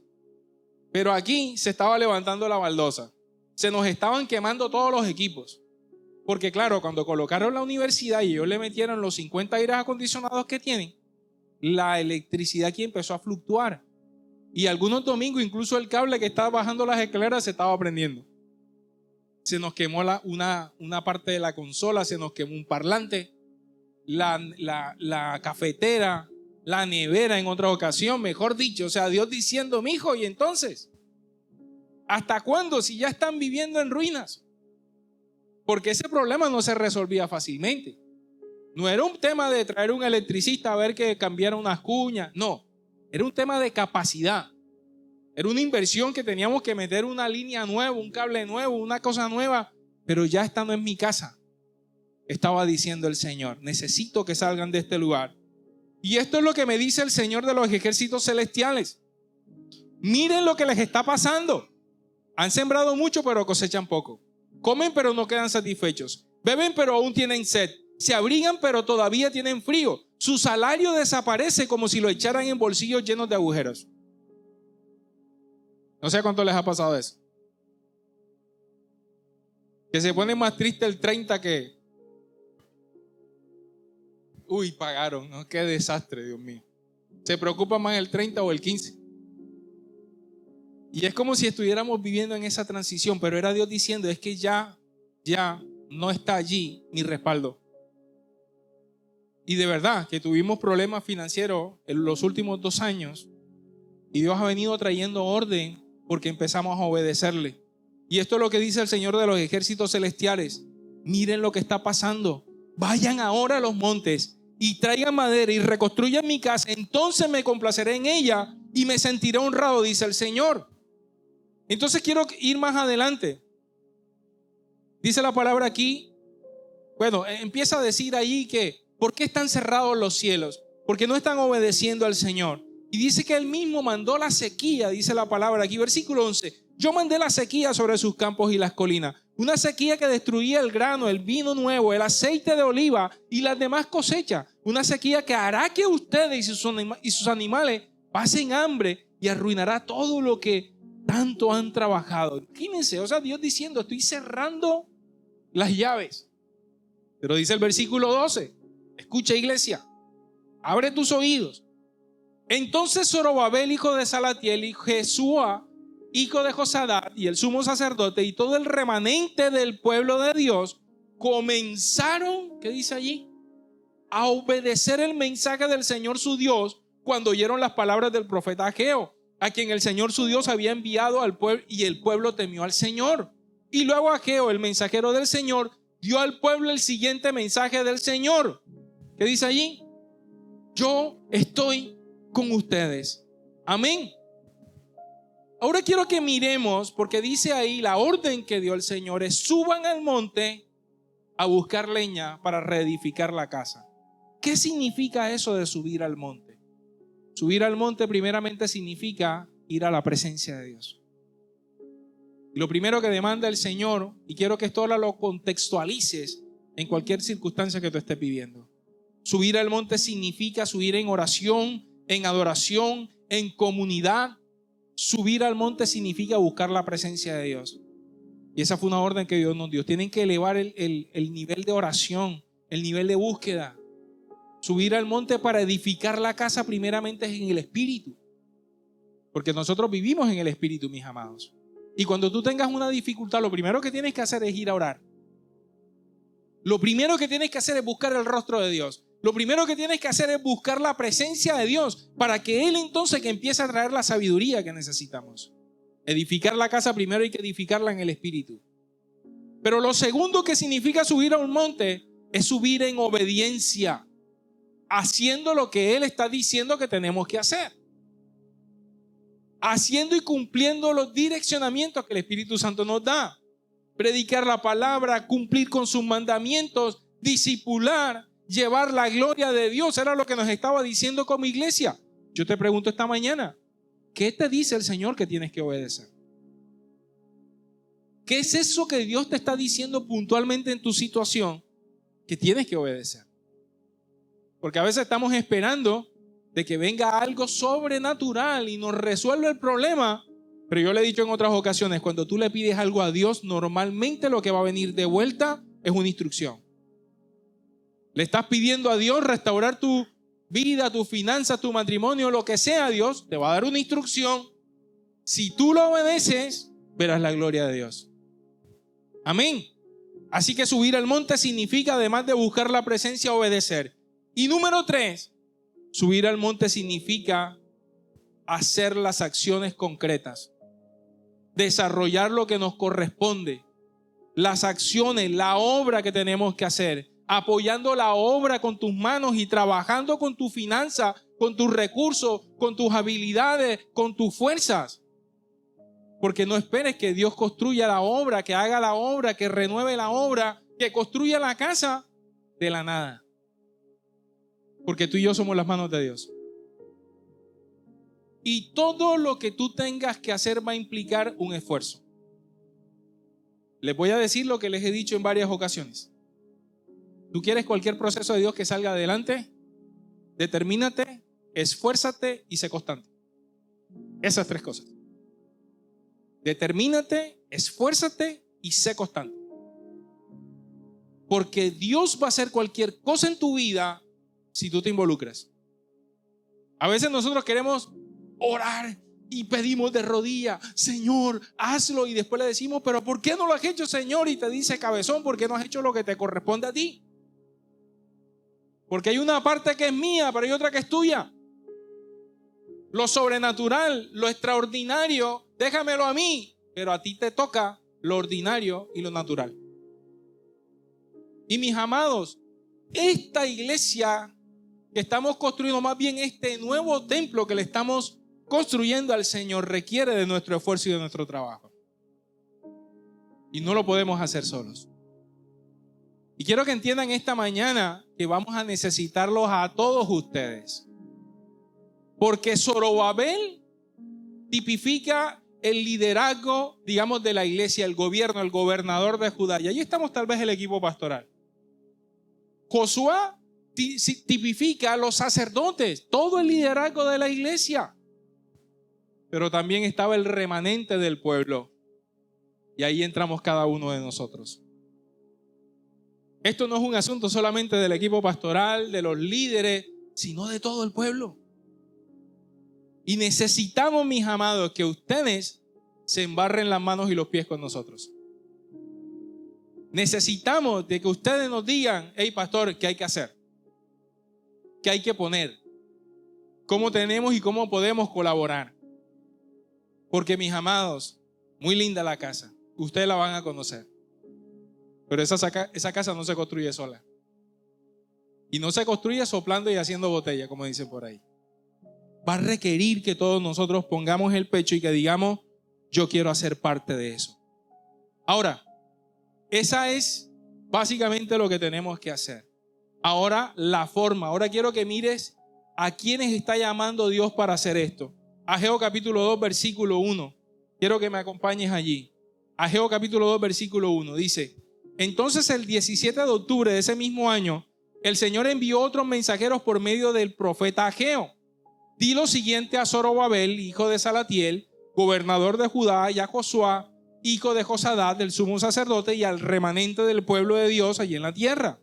pero aquí se estaba levantando la baldosa. Se nos estaban quemando todos los equipos. Porque claro, cuando colocaron la universidad y ellos le metieron los 50 aires acondicionados que tienen, la electricidad aquí empezó a fluctuar. Y algunos domingos incluso el cable que estaba bajando las escaleras se estaba prendiendo. Se nos quemó una parte de la consola, se nos quemó un parlante, la cafetera, la nevera en otra ocasión, mejor dicho. O sea, Dios diciendo, mijo, ¿y entonces? ¿Hasta cuándo? Si ya están viviendo en ruinas. Porque ese problema no se resolvía fácilmente. No era un tema de traer un electricista a ver que cambiara unas cuñas. No, era un tema de capacidad. Era una inversión que teníamos que meter una línea nueva, un cable nuevo, una cosa nueva. Pero ya estando en mi casa, estaba diciendo el Señor, necesito que salgan de este lugar. Y esto es lo que me dice el Señor de los ejércitos celestiales. Miren lo que les está pasando. Han sembrado mucho, pero cosechan poco. Comen, pero no quedan satisfechos. Beben, pero aún tienen sed. Se abrigan, pero todavía tienen frío. Su salario desaparece como si lo echaran en bolsillos llenos de agujeros. No sé a cuánto les ha pasado eso. Que se pone más triste el 30 que... Uy, pagaron, ¿no? Qué desastre, Dios mío. Se preocupa más el 30 o el 15. Y es como si estuviéramos viviendo en esa transición, pero era Dios diciendo, es que ya no está allí mi respaldo. Y de verdad que tuvimos problemas financieros en los últimos 2 años y Dios ha venido trayendo orden porque empezamos a obedecerle. Y esto es lo que dice el Señor de los ejércitos celestiales. Miren lo que está pasando. Vayan ahora a los montes y traigan madera y reconstruyan mi casa. Entonces me complaceré en ella y me sentiré honrado, dice el Señor. Entonces quiero ir más adelante. Dice la palabra aquí. Bueno, empieza a decir ahí que ¿por qué están cerrados los cielos? Porque no están obedeciendo al Señor. Y dice que Él mismo mandó la sequía, dice la palabra aquí, versículo 11. Yo mandé la sequía sobre sus campos y las colinas. Una sequía que destruía el grano, el vino nuevo, el aceite de oliva y las demás cosechas. Una sequía que hará que ustedes y sus animales pasen hambre y arruinará todo lo que tanto han trabajado. Imagínense, o sea, Dios diciendo, estoy cerrando las llaves. Pero dice el versículo 12, escucha iglesia, abre tus oídos. Entonces Zorobabel, hijo de Salatiel, y Jesúa, hijo de Josadat, y el sumo sacerdote, y todo el remanente del pueblo de Dios, comenzaron, ¿qué dice allí? A obedecer el mensaje del Señor su Dios, cuando oyeron las palabras del profeta Ageo, a quien el Señor su Dios había enviado al pueblo, y el pueblo temió al Señor. Y luego Ageo, el mensajero del Señor, dio al pueblo el siguiente mensaje del Señor. ¿Qué dice allí? Yo estoy con ustedes. Amén. Ahora quiero que miremos, porque dice ahí la orden que dio el Señor es: suban al monte a buscar leña para reedificar la casa. ¿Qué significa eso de subir al monte? Subir al monte primeramente significa ir a la presencia de Dios. Y lo primero que demanda el Señor, y quiero que esto ahora lo contextualices en cualquier circunstancia que tú estés viviendo. Subir al monte significa subir en oración, en adoración, en comunidad. Subir al monte significa buscar la presencia de Dios. Y esa fue una orden que Dios nos dio. Tienen que elevar el nivel de oración, el nivel de búsqueda. Subir al monte para edificar la casa primeramente es en el Espíritu. Porque nosotros vivimos en el Espíritu, mis amados. Y cuando tú tengas una dificultad, lo primero que tienes que hacer es ir a orar. Lo primero que tienes que hacer es buscar el rostro de Dios. Lo primero que tienes que hacer es buscar la presencia de Dios para que Él entonces que empiece a traer la sabiduría que necesitamos. Edificar la casa primero hay que edificarla en el Espíritu. Pero lo segundo que significa subir a un monte es subir en obediencia, haciendo lo que Él está diciendo que tenemos que hacer. Haciendo y cumpliendo los direccionamientos que el Espíritu Santo nos da. Predicar la palabra, cumplir con sus mandamientos, discipular, llevar la gloria de Dios. Era lo que nos estaba diciendo como iglesia. Yo te pregunto esta mañana, ¿qué te dice el Señor que tienes que obedecer? ¿Qué es eso que Dios te está diciendo puntualmente en tu situación que tienes que obedecer? Porque a veces estamos esperando de que venga algo sobrenatural y nos resuelva el problema. Pero yo le he dicho en otras ocasiones, cuando tú le pides algo a Dios, normalmente lo que va a venir de vuelta es una instrucción. Le estás pidiendo a Dios restaurar tu vida, tu finanzas, tu matrimonio, lo que sea. Dios te va a dar una instrucción. Si tú lo obedeces, verás la gloria de Dios. Amén. Así que subir al monte significa, además de buscar la presencia, obedecer. Y número 3, subir al monte significa hacer las acciones concretas. Desarrollar lo que nos corresponde. Las acciones, la obra que tenemos que hacer. Apoyando la obra con tus manos y trabajando con tu finanza, con tus recursos, con tus habilidades, con tus fuerzas. Porque no esperes que Dios construya la obra, que haga la obra, que renueve la obra, que construya la casa de la nada. Porque tú y yo somos las manos de Dios. Y todo lo que tú tengas que hacer va a implicar un esfuerzo. Les voy a decir lo que les he dicho en varias ocasiones. ¿Tú quieres cualquier proceso de Dios que salga adelante? Determínate, esfuérzate y sé constante. Esas 3 cosas. Determínate, esfuérzate y sé constante. Porque Dios va a hacer cualquier cosa en tu vida si tú te involucras. A veces nosotros queremos orar y pedimos de rodillas, Señor, hazlo, y después le decimos, pero ¿por qué no lo has hecho, Señor? Y te dice, cabezón, ¿por qué no has hecho lo que te corresponde a ti? Porque hay una parte que es mía, pero hay otra que es tuya. Lo sobrenatural, lo extraordinario, déjamelo a mí, pero a ti te toca lo ordinario y lo natural. Y mis amados, esta iglesia que estamos construyendo, más bien este nuevo templo que le estamos construyendo al Señor, requiere de nuestro esfuerzo y de nuestro trabajo. Y no lo podemos hacer solos. Y quiero que entiendan esta mañana que vamos a necesitarlos a todos ustedes. Porque Zorobabel tipifica el liderazgo, digamos, de la iglesia, el gobierno, el gobernador de Judá. Y ahí estamos tal vez el equipo pastoral. Josué tipifica a los sacerdotes, todo el liderazgo de la iglesia. Pero también estaba el remanente del pueblo. Y ahí entramos cada uno de nosotros. Esto no es un asunto solamente del equipo pastoral, de los líderes, sino de todo el pueblo. Y necesitamos, mis amados, que ustedes se embarren las manos y los pies con nosotros. Necesitamos de que ustedes nos digan, hey pastor, ¿qué hay que hacer? ¿Qué hay que poner? ¿Cómo tenemos y cómo podemos colaborar? Porque, mis amados, muy linda la casa. Ustedes la van a conocer. Pero esa casa no se construye sola. Y no se construye soplando y haciendo botella, como dicen por ahí. Va a requerir que todos nosotros pongamos el pecho y que digamos, yo quiero hacer parte de eso. Ahora, esa es básicamente lo que tenemos que hacer. Ahora, la forma. Ahora quiero que mires a quienes está llamando Dios para hacer esto. Ageo capítulo 2, versículo 1. Quiero que me acompañes allí. Ageo capítulo 2, versículo 1. Dice, entonces el 17 de octubre de ese mismo año, el Señor envió otros mensajeros por medio del profeta Ageo. Di lo siguiente a Zorobabel, hijo de Salatiel, gobernador de Judá, y a Josué, hijo de Josadat, del sumo sacerdote, y al remanente del pueblo de Dios allí en la tierra.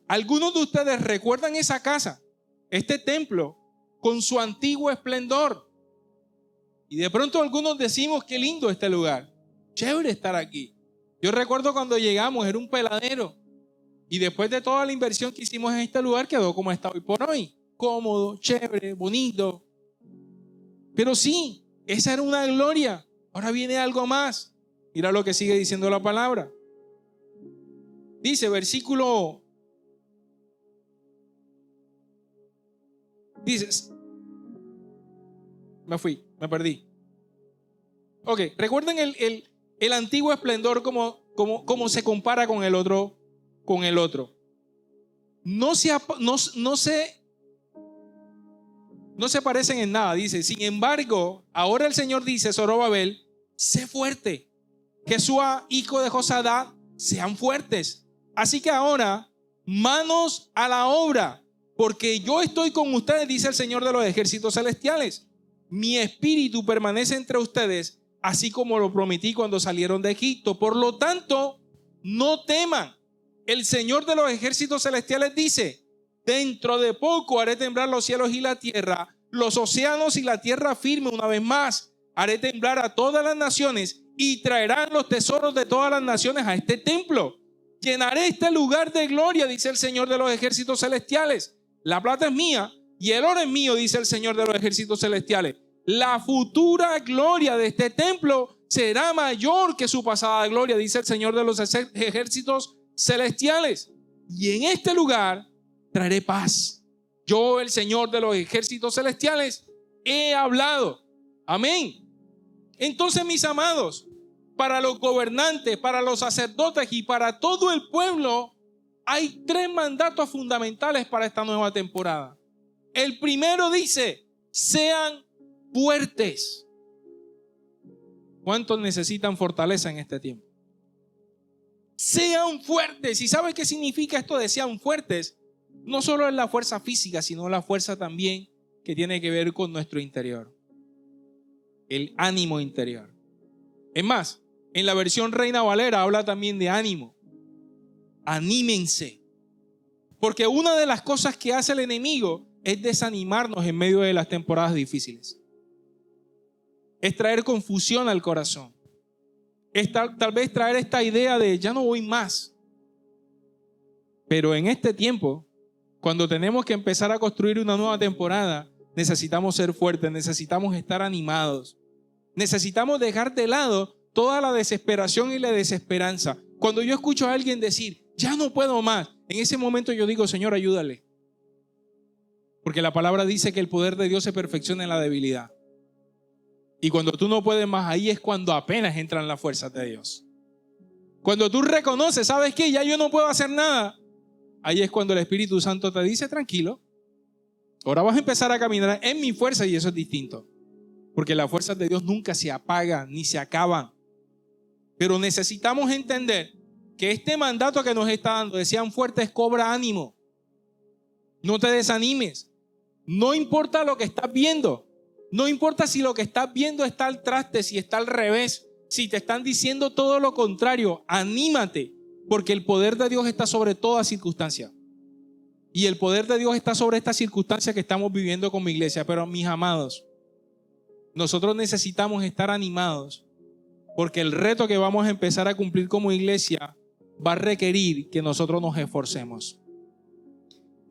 Algunos de ustedes recuerdan esa casa, este templo, con su antiguo esplendor. Y de pronto algunos decimos, qué lindo este lugar, chévere estar aquí. Yo recuerdo cuando llegamos, era un peladero. Y después de toda la inversión que hicimos en este lugar, quedó como está hoy por hoy. Cómodo, chévere, bonito. Pero sí, esa era una gloria. Ahora viene algo más. Mira lo que sigue diciendo la palabra. Dice, versículo. Dice, me perdí. Ok, recuerden el antiguo esplendor como se compara con el otro. No se parecen en nada, dice. Sin embargo, ahora el Señor dice, Zorobabel, sé fuerte. Jesús, hijo de Josadat, sean fuertes. Así que ahora, manos a la obra, porque yo estoy con ustedes, dice el Señor de los ejércitos celestiales. Mi espíritu permanece entre ustedes, así como lo prometí cuando salieron de Egipto. Por lo tanto, no teman. El Señor de los ejércitos celestiales dice, dentro de poco haré temblar los cielos y la tierra, los océanos y la tierra firme una vez más. Haré temblar a todas las naciones y traerán los tesoros de todas las naciones a este templo. Llenaré este lugar de gloria, dice el Señor de los ejércitos celestiales. La plata es mía y el oro es mío, dice el Señor de los ejércitos celestiales. La futura gloria de este templo será mayor que su pasada gloria, dice el Señor de los ejércitos celestiales. Y en este lugar traeré paz. Yo, el Señor de los ejércitos celestiales, he hablado. Amén. Entonces, mis amados, para los gobernantes, para los sacerdotes y para todo el pueblo, hay 3 mandatos fundamentales para esta nueva temporada. El primero dice, sean fuertes. ¿Cuántos necesitan fortaleza en este tiempo? Sean fuertes. ¿Y sabes qué significa esto de sean fuertes? No solo es la fuerza física, sino la fuerza también que tiene que ver con nuestro interior. El ánimo interior. Es más, en la versión Reina Valera habla también de ánimo. Anímense. Porque una de las cosas que hace el enemigo es desanimarnos en medio de las temporadas difíciles. Es traer confusión al corazón. Es tal vez traer esta idea de ya no voy más. Pero en este tiempo, cuando tenemos que empezar a construir una nueva temporada, necesitamos ser fuertes, necesitamos estar animados. Necesitamos dejar de lado toda la desesperación y la desesperanza. Cuando yo escucho a alguien decir, ya no puedo más, en ese momento yo digo, Señor, ayúdale. Porque la palabra dice que el poder de Dios se perfecciona en la debilidad. Y cuando tú no puedes más, ahí es cuando apenas entran las fuerzas de Dios. Cuando tú reconoces, ¿sabes qué? Ya yo no puedo hacer nada. Ahí es cuando el Espíritu Santo te dice, tranquilo, ahora vas a empezar a caminar en mi fuerza, y eso es distinto. Porque las fuerzas de Dios nunca se apagan ni se acaban. Pero necesitamos entender que este mandato que nos está dando de sean fuertes cobra ánimo. No te desanimes. No importa lo que estás viendo. No importa si lo que estás viendo está al traste, si está al revés, si te están diciendo todo lo contrario. Anímate, porque el poder de Dios está sobre toda circunstancia. Y el poder de Dios está sobre esta circunstancia que estamos viviendo como iglesia. Pero mis amados, nosotros necesitamos estar animados, porque el reto que vamos a empezar a cumplir como iglesia va a requerir que nosotros nos esforcemos.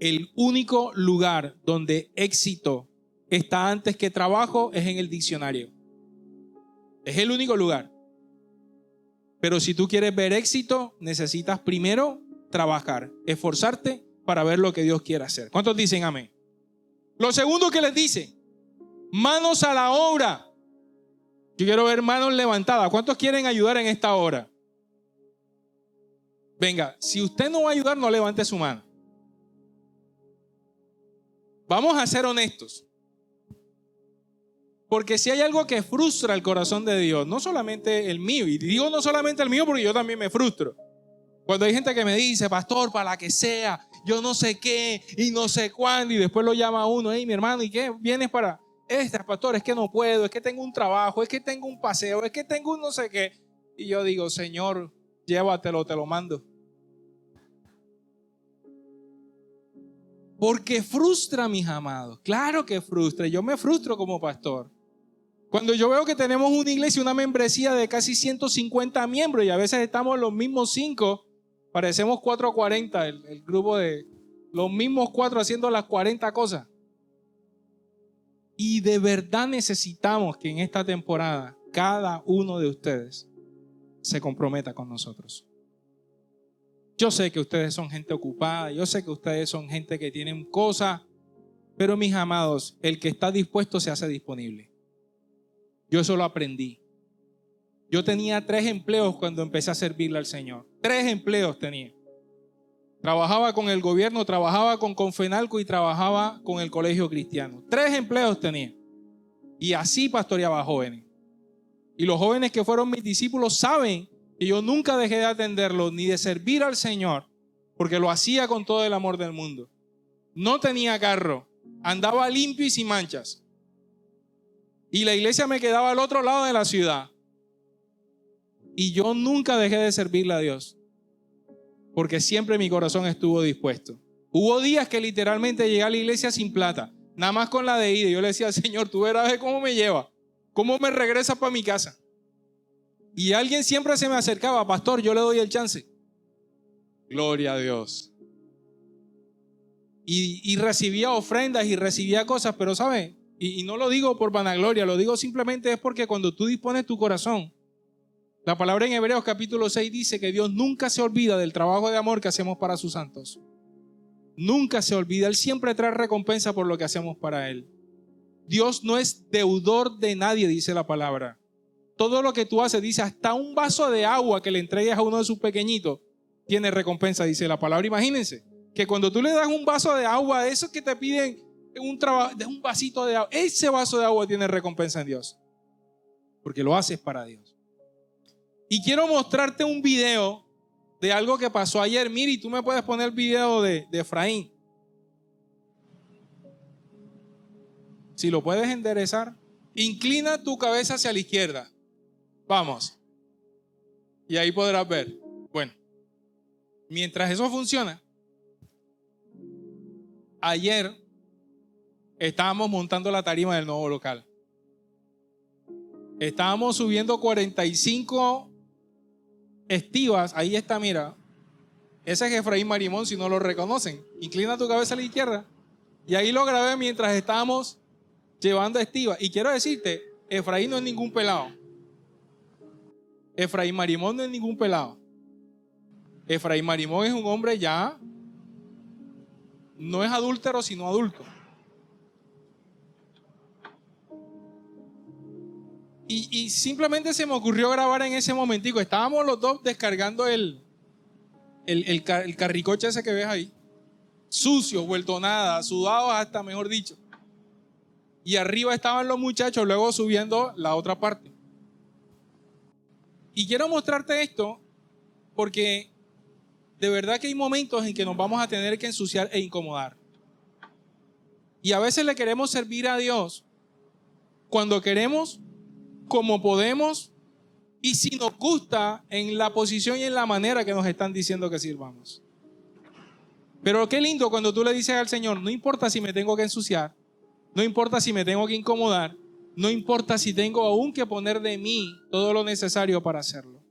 El único lugar donde éxito está antes que trabajo es en el diccionario. Es el único lugar. Pero si tú quieres ver éxito, necesitas primero trabajar, esforzarte para ver lo que Dios quiere hacer. ¿Cuántos dicen amén? Lo segundo que les dice, manos a la obra. Yo quiero ver manos levantadas. ¿Cuántos quieren ayudar en esta hora? Venga, si usted no va a ayudar, no levante su mano. Vamos a ser honestos. Porque si hay algo que frustra el corazón de Dios, no solamente el mío, y digo no solamente el mío porque yo también me frustro. Cuando hay gente que me dice, pastor, para la que sea, yo no sé qué y no sé cuándo, y después lo llama a uno, hey, mi hermano, ¿y qué? ¿Vienes para pastor? Es que no puedo, es que tengo un trabajo, es que tengo un paseo, es que tengo un no sé qué. Y yo digo, Señor, llévatelo, te lo mando. Porque frustra, mis amados. Claro que frustra. Yo me frustro como pastor. Cuando yo veo que tenemos una iglesia, una membresía de casi 150 miembros y a veces estamos los mismos 5, parecemos 4 a 40, el grupo de los mismos 4 haciendo las 40 cosas. Y de verdad necesitamos que en esta temporada cada uno de ustedes se comprometa con nosotros. Yo sé que ustedes son gente ocupada, yo sé que ustedes son gente que tienen cosas, pero mis amados, el que está dispuesto se hace disponible. Yo eso lo aprendí. Yo tenía 3 empleos cuando empecé a servirle al Señor. 3 empleos tenía. Trabajaba con el gobierno, trabajaba con Confenalco y trabajaba con el colegio cristiano. 3 empleos tenía. Y así pastoreaba jóvenes. Y los jóvenes que fueron mis discípulos saben que yo nunca dejé de atenderlos ni de servir al Señor, porque lo hacía con todo el amor del mundo. No tenía carro, andaba limpio y sin manchas. Y la iglesia me quedaba al otro lado de la ciudad. Y yo nunca dejé de servirle a Dios, porque siempre mi corazón estuvo dispuesto. Hubo días que literalmente llegué a la iglesia sin plata, nada más con la de ida. Yo le decía, Señor, tú verás cómo me lleva, cómo me regresa para mi casa. Y alguien siempre se me acercaba, pastor, yo le doy el chance. Gloria a Dios. Y recibía ofrendas y recibía cosas, pero ¿sabe? Y no lo digo por vanagloria, lo digo simplemente es porque cuando tú dispones tu corazón, la palabra en Hebreos capítulo 6 dice que Dios nunca se olvida del trabajo de amor que hacemos para sus santos. Nunca se olvida, Él siempre trae recompensa por lo que hacemos para Él. Dios no es deudor de nadie, dice la palabra. Todo lo que tú haces, dice, hasta un vaso de agua que le entregues a uno de sus pequeñitos, tiene recompensa, dice la palabra. Imagínense que cuando tú le das un vaso de agua, eso que te piden un vasito de agua, ese vaso de agua tiene recompensa en Dios, porque lo haces para Dios. Y quiero mostrarte un video de algo que pasó ayer. Miri, tú me puedes poner el video de Efraín. Si lo puedes enderezar. Inclina tu cabeza hacia la izquierda. Vamos. Y ahí podrás ver. Bueno, mientras eso funciona, ayer estábamos montando la tarima del nuevo local. Estábamos subiendo 45 estivas. Ahí está, mira. Ese es Efraín Marimón, si no lo reconocen. Inclina tu cabeza a la izquierda. Y ahí lo grabé mientras estábamos llevando estivas. Y quiero decirte, Efraín no es ningún pelado. Efraín Marimón no es ningún pelado. Efraín Marimón es un hombre ya, no es adúltero, sino adulto. Y simplemente se me ocurrió grabar en ese momentico. Estábamos los dos descargando el carricoche ese que ves ahí. Sucio, vuelto nada, sudado hasta, mejor dicho. Y arriba estaban los muchachos, luego subiendo la otra parte. Y quiero mostrarte esto porque de verdad que hay momentos en que nos vamos a tener que ensuciar e incomodar. Y a veces le queremos servir a Dios cuando queremos, como podemos y si nos gusta en la posición y en la manera que nos están diciendo que sirvamos. Pero qué lindo cuando tú le dices al Señor, no importa si me tengo que ensuciar, no importa si me tengo que incomodar, no importa si tengo aún que poner de mí todo lo necesario para hacerlo.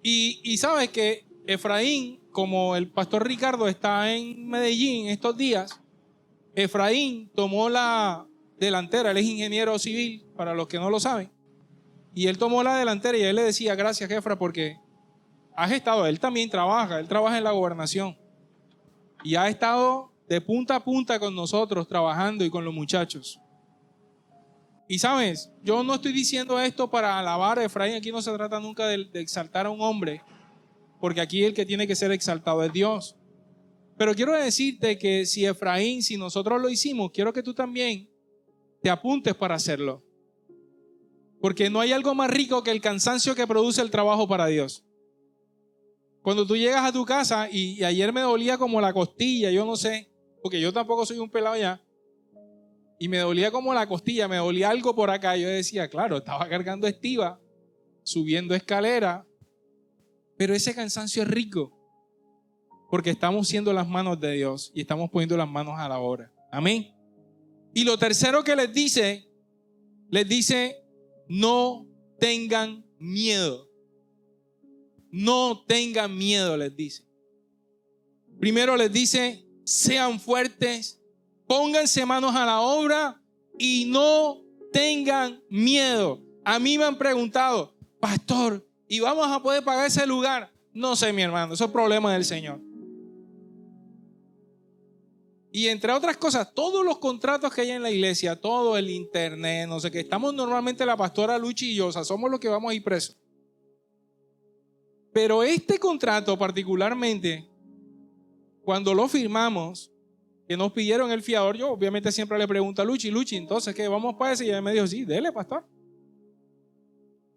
Y sabes que Efraín, como el pastor Ricardo está en Medellín estos días, Efraín tomó la delantera. Él es ingeniero civil, para los que no lo saben. Y él tomó la delantera y él le decía, gracias, Efra, porque has estado, él también trabaja, él trabaja en la gobernación. Y ha estado de punta a punta con nosotros, trabajando y con los muchachos. Y sabes, yo no estoy diciendo esto para alabar a Efraín. Aquí no se trata nunca de exaltar a un hombre, porque aquí el que tiene que ser exaltado es Dios. Pero quiero decirte que si Efraín, si nosotros lo hicimos, quiero que tú también te apuntes para hacerlo. Porque no hay algo más rico que el cansancio que produce el trabajo para Dios. Cuando tú llegas a tu casa, y ayer me dolía como la costilla, yo no sé, porque yo tampoco soy un pelado ya, y me dolía como la costilla, me dolía algo por acá. Yo decía, claro, estaba cargando estiva, subiendo escalera, pero ese cansancio es rico, porque estamos siendo las manos de Dios y estamos poniendo las manos a la obra. Amén. Y lo tercero que les dice, no tengan miedo. No tengan miedo, les dice. Primero les dice, sean fuertes, pónganse manos a la obra y no tengan miedo. A mí me han preguntado, pastor, ¿y vamos a poder pagar ese lugar? No sé, mi hermano, eso es problema del Señor. Y entre otras cosas, todos los contratos que hay en la iglesia, todo el internet, no sé qué, estamos normalmente la pastora Luchi y yo, o sea, somos los que vamos a ir presos. Pero este contrato particularmente, cuando lo firmamos, que nos pidieron el fiador, yo obviamente siempre le pregunto a Luchi, entonces ¿qué? ¿Vamos para ese? Y ella me dijo, sí, dele, pastor.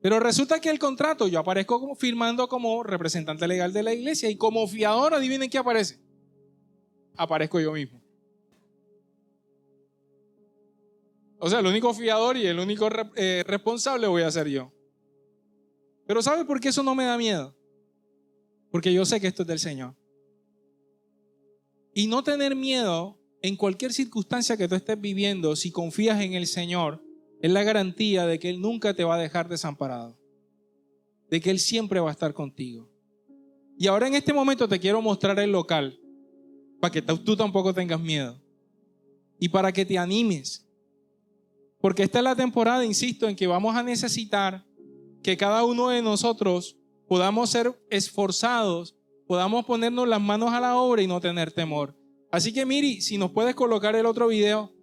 Pero resulta que el contrato, yo aparezco como firmando como representante legal de la iglesia y como fiador, adivinen qué aparece. Aparezco yo mismo. O sea, el único fiador y el único responsable voy a ser yo. Pero ¿sabe por qué eso no me da miedo? Porque yo sé que esto es del Señor. Y no tener miedo en cualquier circunstancia que tú estés viviendo, si confías en el Señor, es la garantía de que Él nunca te va a dejar desamparado, de que Él siempre va a estar contigo. Y ahora en este momento te quiero mostrar el local, para que tú tampoco tengas miedo y para que te animes, porque esta es la temporada, insisto, en que vamos a necesitar que cada uno de nosotros podamos ser esforzados, podamos ponernos las manos a la obra y no tener temor. Así que Miri, si nos puedes colocar el otro video.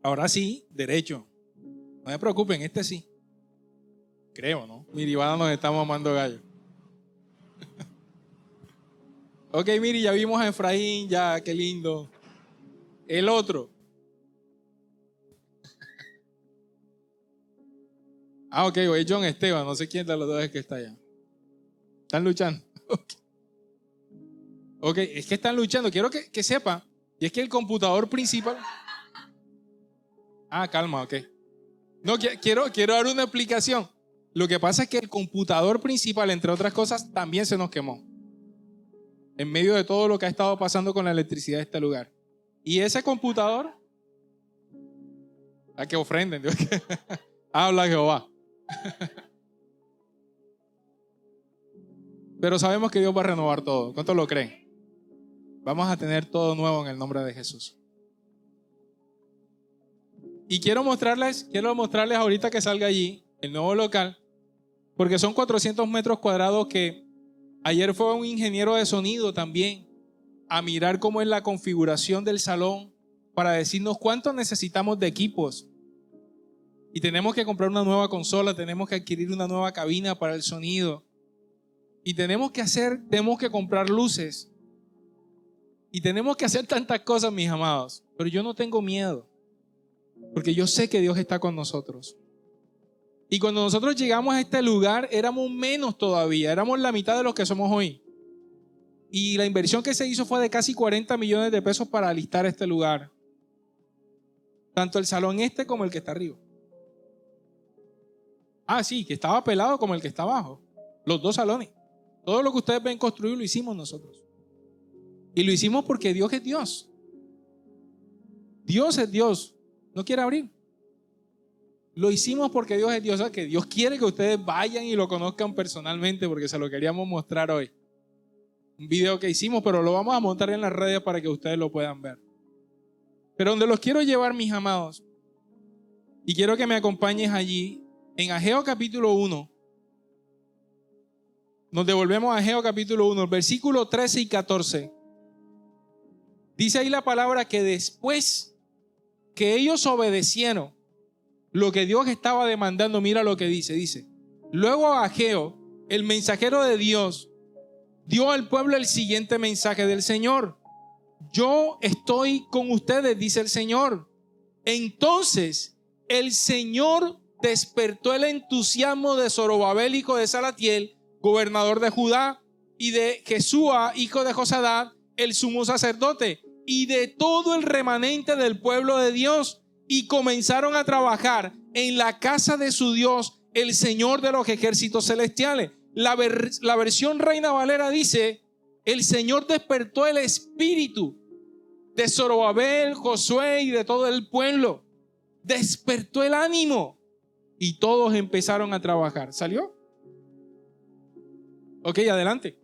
Ahora sí, derecho. No me preocupen, este sí. Creo, ¿no? Miri, Ivana nos estamos amando gallo. Ok, Miri, ya vimos a Efraín, ya, qué lindo. El otro. Ah, ok, o es John Esteban, no sé quién de los dos es que está allá. ¿Están luchando? Ok, es que están luchando. Quiero que sepa, y es que el computador principal... Ah, calma, ok. No, quiero dar una explicación. Lo que pasa es que el computador principal, entre otras cosas, también se nos quemó. En medio de todo lo que ha estado pasando con la electricidad de este lugar. Y ese computador, a que ofrenden, Dios. Habla Jehová. Pero sabemos que Dios va a renovar todo. ¿Cuántos lo creen? Vamos a tener todo nuevo en el nombre de Jesús. Y quiero mostrarles ahorita que salga allí el nuevo local, porque son 400 metros cuadrados que ayer fue un ingeniero de sonido también a mirar cómo es la configuración del salón para decirnos cuánto necesitamos de equipos. Y tenemos que comprar una nueva consola, tenemos que adquirir una nueva cabina para el sonido. Y tenemos que comprar luces. Y tenemos que hacer tantas cosas, mis amados. Pero yo no tengo miedo, porque yo sé que Dios está con nosotros. Y cuando nosotros llegamos a este lugar, éramos menos todavía, éramos la mitad de los que somos hoy. Y la inversión que se hizo fue de casi 40 millones de pesos para alistar este lugar. Tanto el salón este como el que está arriba. Ah, sí, que estaba pelado como el que está abajo. Los dos salones. Todo lo que ustedes ven construido lo hicimos nosotros. Y lo hicimos porque Dios es Dios. Dios es Dios. No quiere abrir. Lo hicimos porque Dios es Dios. O sea, que Dios quiere que ustedes vayan y lo conozcan personalmente, porque se lo queríamos mostrar hoy. Un video que hicimos, pero lo vamos a montar en las redes para que ustedes lo puedan ver. Pero donde los quiero llevar, mis amados, y quiero que me acompañes allí, en Ageo capítulo 1. Nos devolvemos a Ageo capítulo 1, versículo 13 y 14. Dice ahí la palabra que después que ellos obedecieron lo que Dios estaba demandando, mira lo que dice. Luego Ageo, el mensajero de Dios, dio al pueblo el siguiente mensaje del Señor. Yo estoy con ustedes, dice el Señor. Entonces el Señor despertó el entusiasmo de Zorobabel, hijo de Salatiel, gobernador de Judá, y de Jesúa, hijo de Josadá, el sumo sacerdote, y de todo el remanente del pueblo de Dios, y comenzaron a trabajar en la casa de su Dios, el Señor de los ejércitos celestiales. La versión Reina Valera dice: el Señor despertó el espíritu de Zorobabel, Josué y de todo el pueblo. Despertó el ánimo y todos empezaron a trabajar. ¿Salió? Ok, adelante.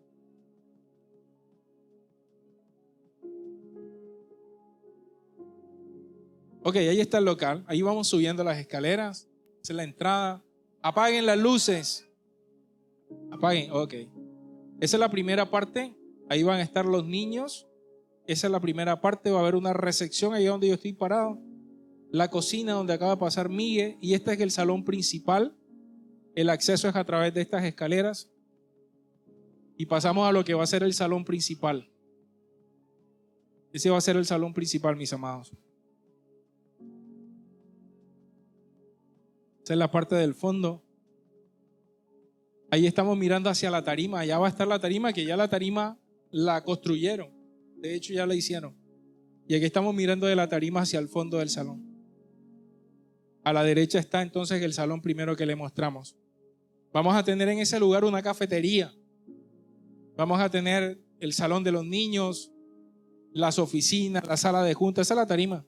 Ok, ahí está el local. Ahí vamos subiendo las escaleras. Esa es la entrada. Apaguen las luces. Apaguen, ok. Esa es la primera parte. Ahí van a estar los niños. Esa es la primera parte. Va a haber una recepción ahí donde yo estoy parado. La cocina donde acaba de pasar Miguel. Y este es el salón principal. El acceso es a través de estas escaleras. Y pasamos a lo que va a ser el salón principal. Ese va a ser el salón principal, mis amados. Esa es la parte del fondo. Ahí estamos mirando hacia la tarima. Allá va a estar la tarima, que ya la tarima la construyeron. De hecho, ya la hicieron. Y aquí estamos mirando de la tarima hacia el fondo del salón. A la derecha está entonces el salón primero que le mostramos. Vamos a tener en ese lugar una cafetería. Vamos a tener el salón de los niños, las oficinas, la sala de juntas. Esa es la tarima.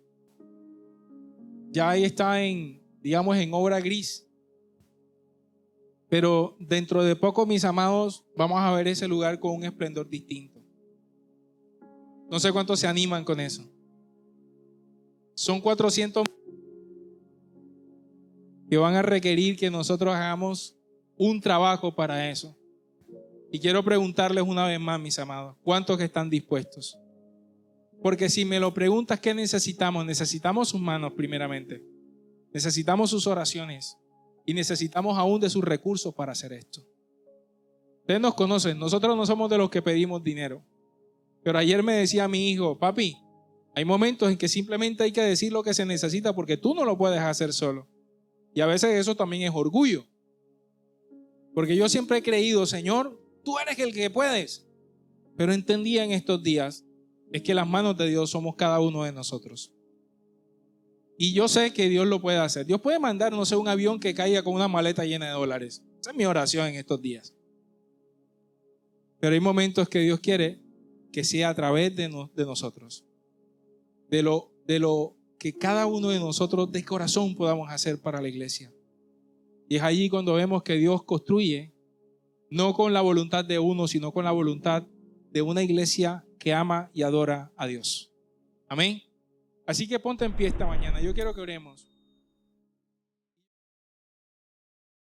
Ya ahí está en obra gris. Pero dentro de poco, mis amados, vamos a ver ese lugar con un esplendor distinto. No sé cuántos se animan con eso. Son 400 que van a requerir que nosotros hagamos un trabajo para eso. Y quiero preguntarles una vez más, mis amados, ¿cuántos que están dispuestos? Porque si me lo preguntas, ¿qué necesitamos? Necesitamos sus manos primeramente. Necesitamos sus oraciones. Y necesitamos aún de sus recursos para hacer esto. Ustedes nos conocen, nosotros no somos de los que pedimos dinero. Pero ayer me decía mi hijo: papi, hay momentos en que simplemente hay que decir lo que se necesita porque tú no lo puedes hacer solo. Y a veces eso también es orgullo. Porque yo siempre he creído, Señor, tú eres el que puedes. Pero entendía en estos días es que las manos de Dios somos cada uno de nosotros. Y yo sé que Dios lo puede hacer. Dios puede mandar, no sé, un avión que caiga con una maleta llena de dólares. Esa es mi oración en estos días. Pero hay momentos que Dios quiere que sea a través de nosotros. De lo que cada uno de nosotros de corazón podamos hacer para la iglesia. Y es allí cuando vemos que Dios construye, no con la voluntad de uno, sino con la voluntad de una iglesia que ama y adora a Dios. Amén. Así que ponte en pie esta mañana. Yo quiero que oremos.